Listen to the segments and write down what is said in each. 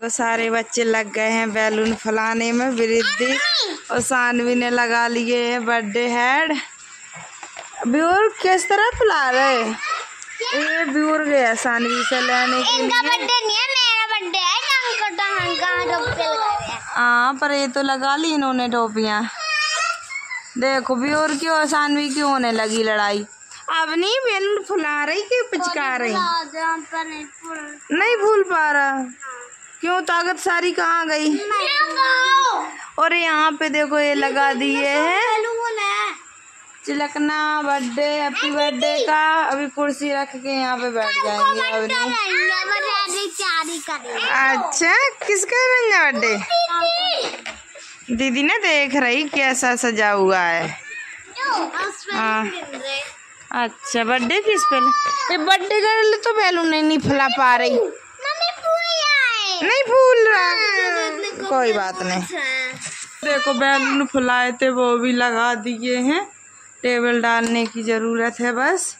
तो सारे बच्चे लग गए हैं बैलून फुलाने में। वृद्धि और सानवी ने लगा लिए हैं बर्थडे हेड। ब्यूर किस तरह फुला रहे? ये ब्यूर गया सानवी से लेने के लिए। बर्थडे नहीं है, मेरा बर्थडे है। हाँ, पर ये तो लगा ली इन्होंने टोपियाँ। देखो ब्यूर की और सानवी की होने लगी लड़ाई। अब नहीं बैलून फुला रही कि पिचका रही? नहीं फूल पा रहा। क्यों, ताकत सारी कहाँ गई? और यहाँ पे देखो ये लगा दिए हैं चिलकना बर्थडे हैप्पी बर्थडे का। अभी कुर्सी रख के यहाँ पे बैठ जाएंगे। अच्छा, किसका रहेंगे बर्थडे? दीदी ने देख रही कैसा सजा हुआ है। हाँ, अच्छा बर्थडे किस पे? ये बर्थडे गर्ल तो बैलून नहीं फुला पा रही। नहीं फूल रहा, कोई बात नहीं। देखो बैलून फुलाए थे वो भी लगा दिए हैं। टेबल डालने की जरूरत है बस।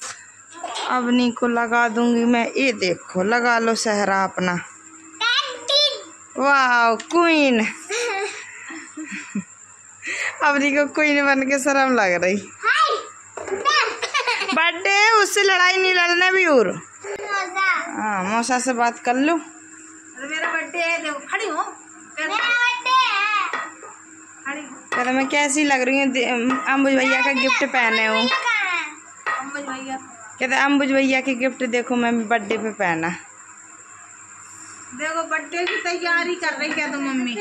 अवनी को लगा दूंगी मैं। ये देखो लगा लो सहरा अपना। वाह क्वीन। अवनी को क्वीन बन के शर्म लग रही। बर्थडे उससे लड़ाई नहीं लड़ना भी। और हाँ, मौसा से बात कर लो। मेरा बर्थडे है, देखो खड़ी हो। कहते मैं कैसी लग रही हूँ? अम्बुज भैया का गिफ्ट पहने हो। कहते अम्बुज भैया के गिफ्ट देखो मैं बर्थडे पे पहना। देखो बर्थडे की तैयारी कर रही क्या तो मम्मी।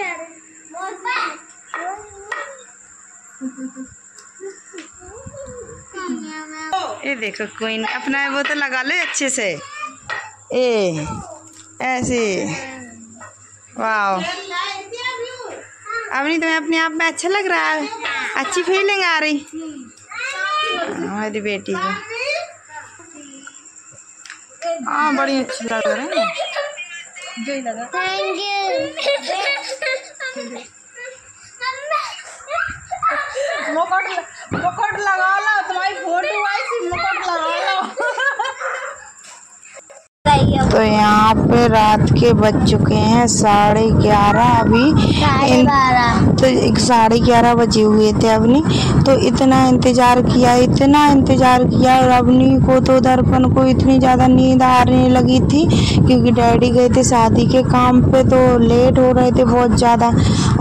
ये देखो क्वीन अपना वो तो लगा लो अच्छे से। ए ऐसे वाह। अवनी तुम्हें अपने आप में अच्छा लग रहा है? अच्छी फीलिंग आ रही हमारी बेटी को? हाँ बड़ी अच्छी लग रही है। Thank you. मुकुट लगा लो, तुम्हारी फोटो आई थी, मुकुट लगा लो। तो यहाँ पे रात के बज चुके हैं 11:30। अभी तो 11:30 बजे हुए थे अवनी। तो इतना इंतजार किया और अवनी को तो दर्पण को इतनी ज़्यादा नींद आने लगी थी क्योंकि डैडी गए थे शादी के काम पे तो लेट हो रहे थे बहुत ज़्यादा।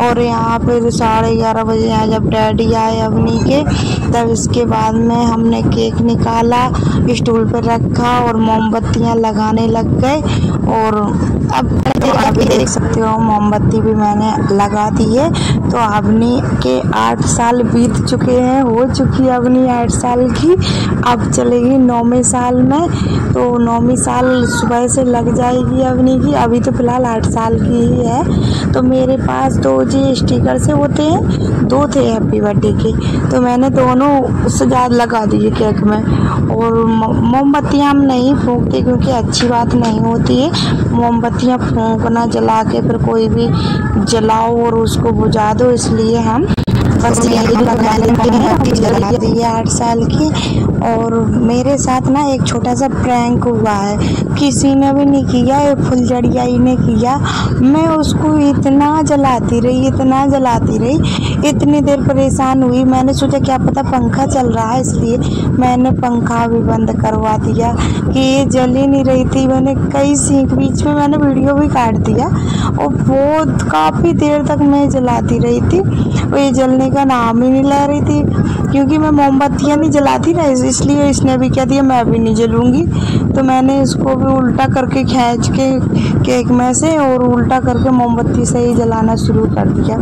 और यहाँ पे 11:30 बजे यहाँ जब डैडी आए अवनी के, तब इसके बाद में हमने केक निकाला, स्टूल पर रखा और मोमबत्तियाँ लगाने लग गए। और अब अभी देख सकते हो मोमबत्ती भी मैंने लगा दी है। तो अवनी के 8 साल बीत चुके हैं। हो चुकी है अवनी 8 साल की। अब चलेगी 9वें साल में। तो 9वीं साल सुबह से लग जाएगी अवनी की। अभी तो फिलहाल 8 साल की ही है। तो मेरे पास 2 जी स्टिकर से होते हैं, 2 थे हैप्पी बर्थडे के। तो मैंने दोनों सजा लगा दिए केक में। और मोमबत्तियाँ हम नहीं फूंकते क्योंकि अच्छी बात नहीं होती है मोमबत्तियाँ फूंकना, जला के फिर कोई भी जलाओ और उसको बुझा दो, इसलिए हम बस यही जला दी है 8 साल की। और मेरे साथ ना एक छोटा सा प्रैंक हुआ है, किसी ने भी नहीं किया, ये फुलझड़ियाई ने किया। मैं उसको इतना जलाती रही, इतनी देर परेशान हुई। मैंने सोचा क्या पता पंखा चल रहा है, इसलिए मैंने पंखा भी बंद करवा दिया कि ये जल ही नहीं रही थी। मैंने कई सीख बीच में मैंने वीडियो भी काट दिया और बहुत काफ़ी देर तक मैं जलाती रही थी। और ये जलने का नाम ही नहीं ले रही थी क्योंकि मैं मोमबत्तियाँ नहीं जलाती ना, इसलिए इसने भी कह दिया मैं भी नहीं जलूँगी। तो मैंने इसको भी उल्टा करके खींच के केक में से और उल्टा करके मोमबत्ती से ही जलाना शुरू कर दिया,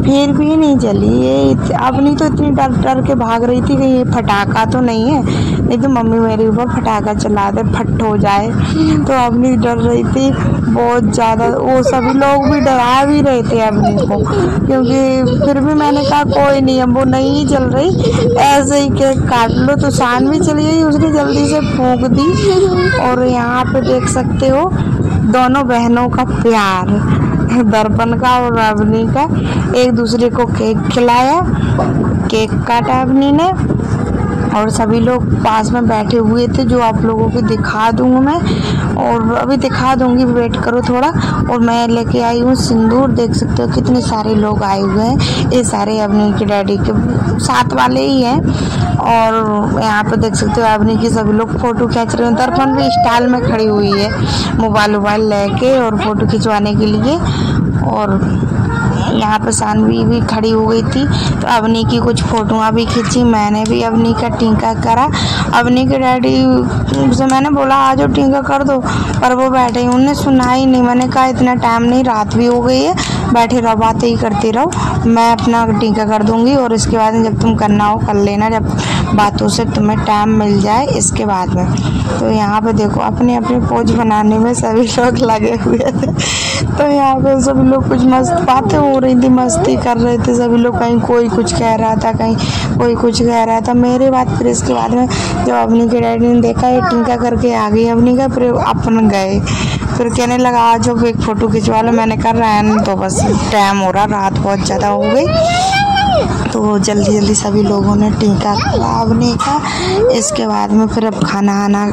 फिर भी नहीं जली। ये अपनी तो इतनी डर के भाग रही थी कि ये फटाका तो नहीं है, नहीं तो मम्मी मेरे ऊपर फटाका चला दे, फट हो जाए। तो अपनी डर रही थी बहुत ज़्यादा। वो सभी लोग भी डरा भी रहे थे अपनी को, क्योंकि फिर भी मैंने कहा कोई नहीं, अब वो नहीं जल रही, ऐसे ही केक काट लो। तो शानवी चली गई, उसने जल्दी से फूंक दी। और यहाँ पे देख सकते हो दोनों बहनों का प्यार, दर्पण का और अवनी का। एक दूसरे को केक खिलाया, केक काटा अवनी ने और सभी लोग पास में बैठे हुए थे, जो आप लोगों को दिखा दूंगा मैं। और अभी दिखा दूंगी, वेट करो थोड़ा। और मैं लेके आई हूँ सिंदूर, देख सकते हो कितने सारे लोग आए हुए हैं। ये सारे अवनी के डैडी के साथ वाले ही हैं। और यहाँ पे देख सकते हो अवनी की सभी लोग फोटो खींच रहे हैं। दर्पण भी स्टाइल में खड़ी हुई है मोबाइल लेके और फोटो खिंचवाने के लिए। और यहाँ पे सानवी भी खड़ी हो गई थी, तो अवनी की कुछ फोटोआं भी खींची। मैंने भी अवनी का टीका करा। अवनी के डैडी से मैंने बोला आ जाओ टीका कर दो, पर वो बैठे, उन्होंने सुना ही नहीं। मैंने कहा इतना टाइम नहीं, रात भी हो गई है, बैठे रहो, बातें ही करते रहो, मैं अपना टीका कर दूंगी और इसके बाद जब तुम करना हो कर लेना, जब बातों से तुम्हें टाइम मिल जाए इसके बाद में। तो यहाँ पे देखो अपने अपने पोज बनाने में सभी लोग लगे हुए थे। तो यहाँ पे सभी लोग कुछ मस्त बातें हो रही थी, मस्ती कर रहे थे सभी लोग। कहीं कोई कुछ कह रहा था, कहीं कोई कुछ कह रहा था मेरे बात। फिर इसके बाद में जब अवनी के डैडी ने देखा ये टीका करके आ गई अवनी का, फिर अपन गए, फिर कहने लगा आज जो एक फ़ोटो खिंचवा लो। मैंने कर रहा है तो बस टाइम हो रहा, रात बहुत ज़्यादा हो गई, तो जल्दी जल्दी सभी लोगों ने टीका करा अवनी का। इसके बाद में फिर अब खाना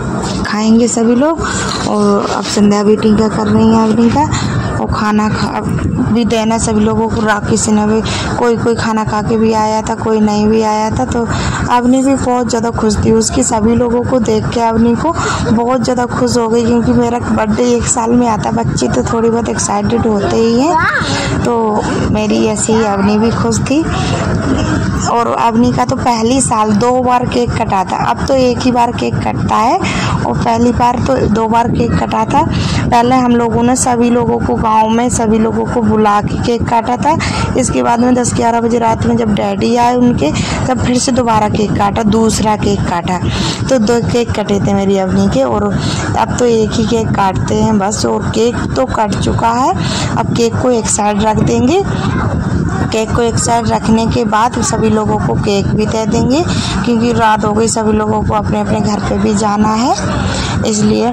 खाएंगे सभी लोग। और अब संध्या भी टीका कर रही है अवनी का, और खाना भी देना सभी लोगों को। किसी ने भी कोई खाना खा के भी आया था, कोई नहीं भी आया था। तो अवनी भी बहुत ज़्यादा खुश थी, उसकी सभी लोगों को देख के अवनी को बहुत ज़्यादा खुश हो गई, क्योंकि मेरा बर्थडे 1 साल में आता, बच्चे तो थोड़ी बहुत एक्साइटेड होते ही हैं। तो मेरी ऐसी ही अवनी भी खुश थी। और अवनी का तो पहली साल 2 बार केक कटा था, अब तो एक ही बार केक कटता है, और पहली बार तो 2 बार केक कटा था। पहले हम लोगों ने सभी लोगों को गांव में सभी लोगों को बुला के केक काटा था। इसके बाद में 10-11 बजे रात में जब डैडी आए उनके, तब फिर से दोबारा केक काटा, दूसरा केक काटा। तो 2 केक कटे थे मेरी अवनी के, और अब तो एक ही केक काटते हैं बस। और केक तो कट चुका है, अब केक को एक साइड रख देंगे। केक को एक साइड रखने के बाद सभी लोगों को केक भी दे देंगे, क्योंकि रात हो गई, सभी लोगों को अपने अपने घर पे भी जाना है इसलिए।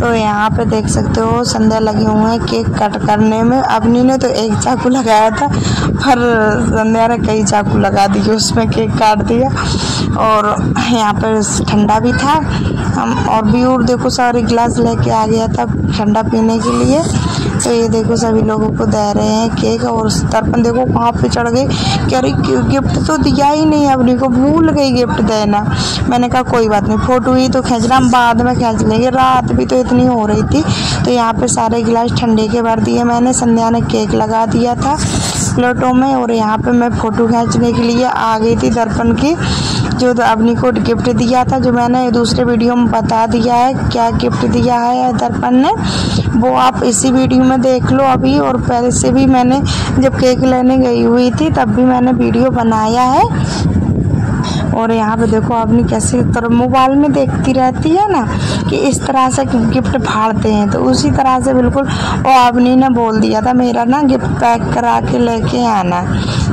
तो यहाँ पे देख सकते हो संध्या लगे हुए हैं केक कट करने में। अवनी ने तो एक चाकू लगाया था, पर संध्या ने कई चाकू लगा दिए, उसमें केक काट दिया। और यहाँ पर ठंडा भी था, हम और देखो सारे गिलास लेके आ गया था ठंडा पीने के लिए। तो ये देखो सभी लोगों को दे रहे हैं केक। और दर्पण देखो कहाँ पे चढ़ गए, कह रही गिफ्ट तो दिया ही नहीं, अवनी को भूल गई गिफ्ट देना। मैंने कहा कोई बात नहीं, फोटो ही तो खींचना, हम बाद में खींच लेंगे, रात भी तो इतनी हो रही थी। तो यहाँ पे सारे गिलास ठंडे के भर दिए मैंने। संध्या ने केक लगा दिया था प्लेटों में, और यहाँ पे मैं फ़ोटो खींचने के लिए आ गई थी दर्पण की, जो अवनी को गिफ्ट दिया था, जो मैंने दूसरे वीडियो में बता दिया है क्या गिफ्ट दिया है दर्पण ने, वो आप इसी वीडियो में देख लो अभी। और पहले से भी मैंने जब केक लेने गई हुई थी तब भी मैंने वीडियो बनाया है। और यहाँ पे देखो अवनी कैसे तरह मोबाइल में देखती रहती है ना कि इस तरह से गिफ्ट फाड़ते हैं, तो उसी तरह से बिल्कुल। और अवनी ने बोल दिया था मेरा ना गिफ्ट पैक करा के लेके आना,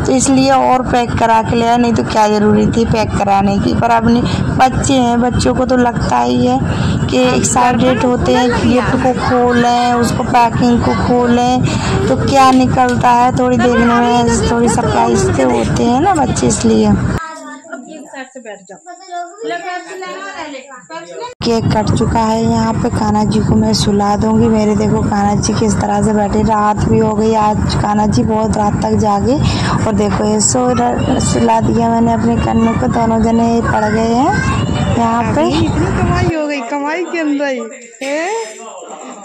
तो इसलिए और पैक करा के ले आया, नहीं तो क्या ज़रूरी थी पैक कराने की। पर अवनी बच्चे हैं, बच्चों को तो लगता ही है कि एक्साइटेड होते हैं कि गिफ्ट को खोलें, उसको पैकिंग को खोलें, तो क्या निकलता है थोड़ी देखने में, थोड़ी सरप्राइज से होते हैं ना बच्चे, इसलिए। से बैठ जाओ। केक कट चुका है, यहाँ पे कान्हा जी को मैं सुला दूंगी। मेरे देखो कान्हा जी किस तरह से बैठे, रात भी हो गई, आज कान्हा जी बहुत रात तक जागे। और देखो ये सुला दिया मैंने अपने कन्नों को, दोनों जने पड़ गए हैं यहाँ पे। इतनी कमाई हो गई, कमाई के अंदर ही है,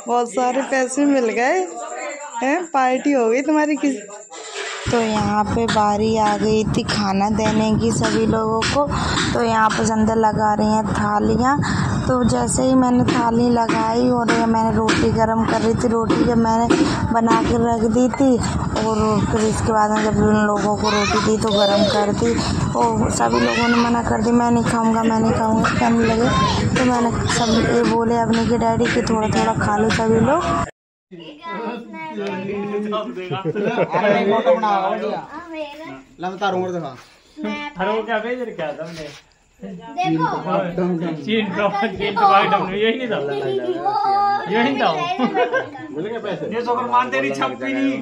बहुत सारे पैसे मिल गए हैं, पार्टी हो गई तुम्हारी किस। तो यहाँ पे बारी आ गई थी खाना देने की सभी लोगों को। तो यहाँ पे संध्या लगा रही हैं थालियाँ। तो जैसे ही मैंने थाली लगाई और मैंने रोटी गरम कर रही थी, रोटी जब मैंने बना के रख दी थी, और फिर इसके बाद में जब उन लोगों को रोटी दी तो गरम कर दी, और सभी लोगों ने मना कर दी, मैं नहीं खाऊँगा कहने लगे। तो मैंने सब ये बोले अवनी के डैडी कि थोड़ा थोड़ा खा लो सभी लोग। देखो मानते नहीं, छप्पी नहीं।